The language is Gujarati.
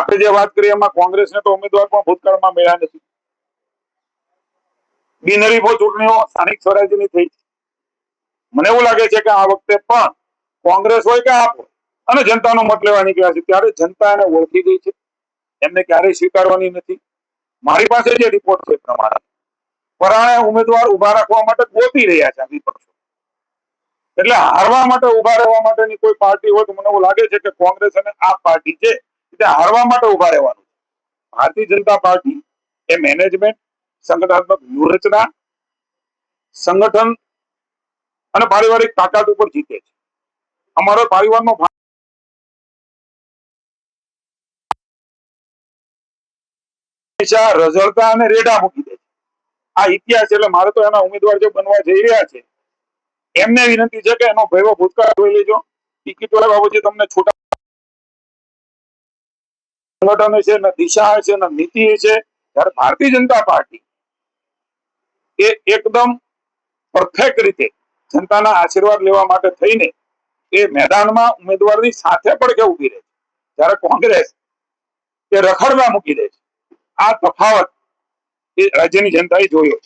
આપણે જે વાત કરીએ એમાં કોંગ્રેસને તો ઉમેદવાર પણ ભૂતકાળમાં મળ્યા નથી. બિનહરીફો ચૂંટણીઓ સ્થાનિક સ્વરાજ્યની થઈ. મને એવું લાગે છે કે આ વખતે પણ કોંગ્રેસ હોય કે આપ અને જનતાનો મત લેવા નીકળ્યા છે ત્યારે જનતા એને ઓળખી ગઈ છે, એમને ક્યારેય સ્વીકારવાની નથી. મારી પાસે જે રિપોર્ટ છે પ્રમાણે પરાણે ઉમેદવાર ઉભા રાખવા માટે ગોતી રહ્યા છે વિપક્ષો. એટલે હારવા માટે ઉભા રહેવા માટેની કોઈ પાર્ટી હોય તો મને એવું લાગે છે કે કોંગ્રેસ અને આ પાર્ટી છે તે હારવા માટે ઉભા રહેવાનું. ભારતીય જનતા પાર્ટી એ મેનેજમેન્ટ, સંગઠનાત્મક વ્યૂહરચના, સંગઠન અને પારિવારિક તાકાત ઉપર જીતે છે. અમારો પરિવારનો રઝળતા અને રેડા મૂકી દે છે. આ ઇતિહાસ એટલે મારે તો એના ઉમેદવાર જે બનવા જઈ રહ્યા છે એમને વિનંતી છે કે એનો ભયવો ભૂતકાળ જોઈ લેજો. ટિકિટ વાળા બાબતે તમને છૂટા સંગઠન છે, ને દિશા છે, ને નીતિ છે. ત્યારે ભારતીય જનતા પાર્ટી એ એકદમ પરફેક્ટ રીતે જનતાના આશીર્વાદ લેવા માટે થઈને એ મેદાનમાં ઉમેદવારની સાથે પડખે ઉભી રહે છે. જ્યારે કોંગ્રેસ એ રખડવા મૂકી દે છે. આ તફાવત એ રાજ્યની જનતાએ જોયો.